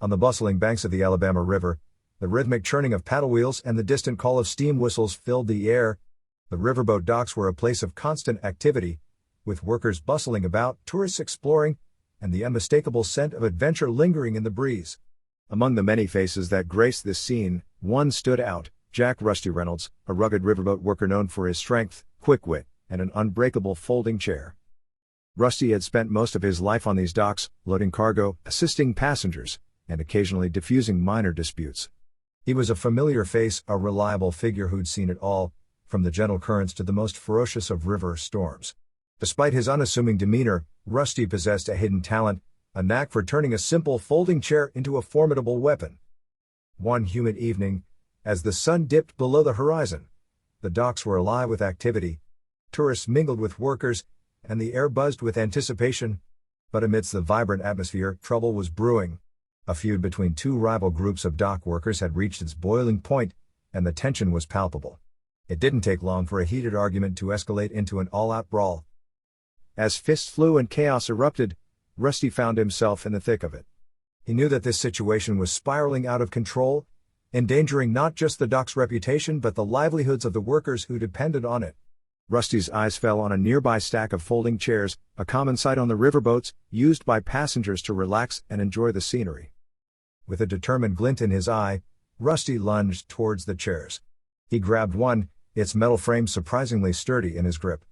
On the bustling banks of the Alabama River, the rhythmic churning of paddlewheels and the distant call of steam whistles filled the air. The riverboat docks were a place of constant activity, with workers bustling about, tourists exploring, and the unmistakable scent of adventure lingering in the breeze. Among the many faces that graced this scene, one stood out: Jack "Rusty" Reynolds, a rugged riverboat worker known for his strength, quick wit, and an unbreakable folding chair. Rusty had spent most of his life on these docks, loading cargo, assisting passengers, and occasionally diffusing minor disputes. He was a familiar face, a reliable figure who'd seen it all, from the gentle currents to the most ferocious of river storms. Despite his unassuming demeanor, Rusty possessed a hidden talent, a knack for turning a simple folding chair into a formidable weapon. One humid evening, as the sun dipped below the horizon, the docks were alive with activity. Tourists mingled with workers, and the air buzzed with anticipation. But amidst the vibrant atmosphere, trouble was brewing. A feud between two rival groups of dock workers had reached its boiling point, and the tension was palpable. It didn't take long for a heated argument to escalate into an all-out brawl. As fists flew and chaos erupted, Rusty found himself in the thick of it. He knew that this situation was spiraling out of control, endangering not just the dock's reputation but the livelihoods of the workers who depended on it. Rusty's eyes fell on a nearby stack of folding chairs, a common sight on the riverboats, used by passengers to relax and enjoy the scenery. With a determined glint in his eye, Rusty lunged towards the chairs. He grabbed one, its metal frame surprisingly sturdy in his grip.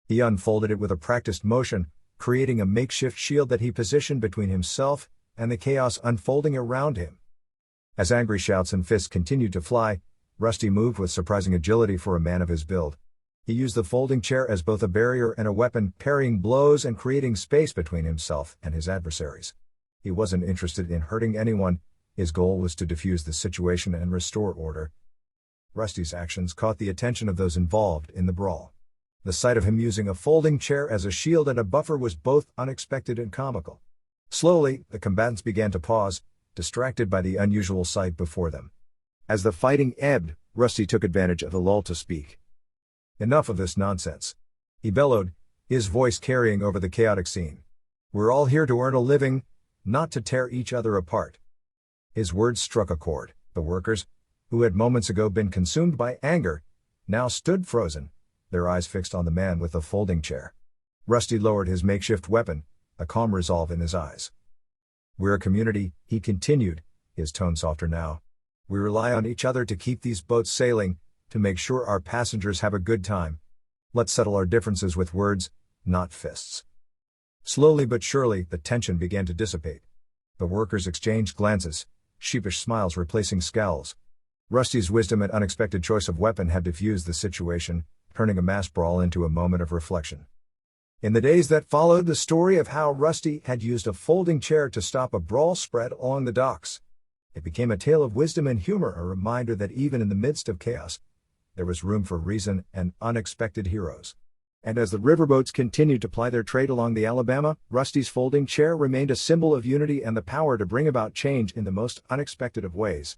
He unfolded it with a practiced motion, creating a makeshift shield that he positioned between himself and the chaos unfolding around him. As angry shouts and fists continued to fly, Rusty moved with surprising agility for a man of his build. He used the folding chair as both a barrier and a weapon, parrying blows and creating space between himself and his adversaries. He wasn't interested in hurting anyone. His goal was to defuse the situation and restore order. Rusty's actions caught the attention of those involved in the brawl. The sight of him using a folding chair as a shield and a buffer was both unexpected and comical. Slowly, the combatants began to pause, distracted by the unusual sight before them. As the fighting ebbed, Rusty took advantage of the lull to speak. "Enough of this nonsense," he bellowed, his voice carrying over the chaotic scene. "We're all here to earn a living, not to tear each other apart." His words struck a chord. The workers, who had moments ago been consumed by anger, now stood frozen, their eyes fixed on the man with the folding chair. Rusty lowered his makeshift weapon, a calm resolve in his eyes. "We're a community," he continued, his tone softer now. "We rely on each other to keep these boats sailing, to make sure our passengers have a good time. Let's settle our differences with words, not fists." Slowly but surely, the tension began to dissipate. The workers exchanged glances, sheepish smiles replacing scowls. Rusty's wisdom and unexpected choice of weapon had diffused the situation, turning a mass brawl into a moment of reflection. In the days that followed, the story of how Rusty had used a folding chair to stop a brawl spread along the docks. It became a tale of wisdom and humor, a reminder that even in the midst of chaos, there was room for reason and unexpected heroes. And as the riverboats continued to ply their trade along the Alabama, Rusty's folding chair remained a symbol of unity and the power to bring about change in the most unexpected of ways.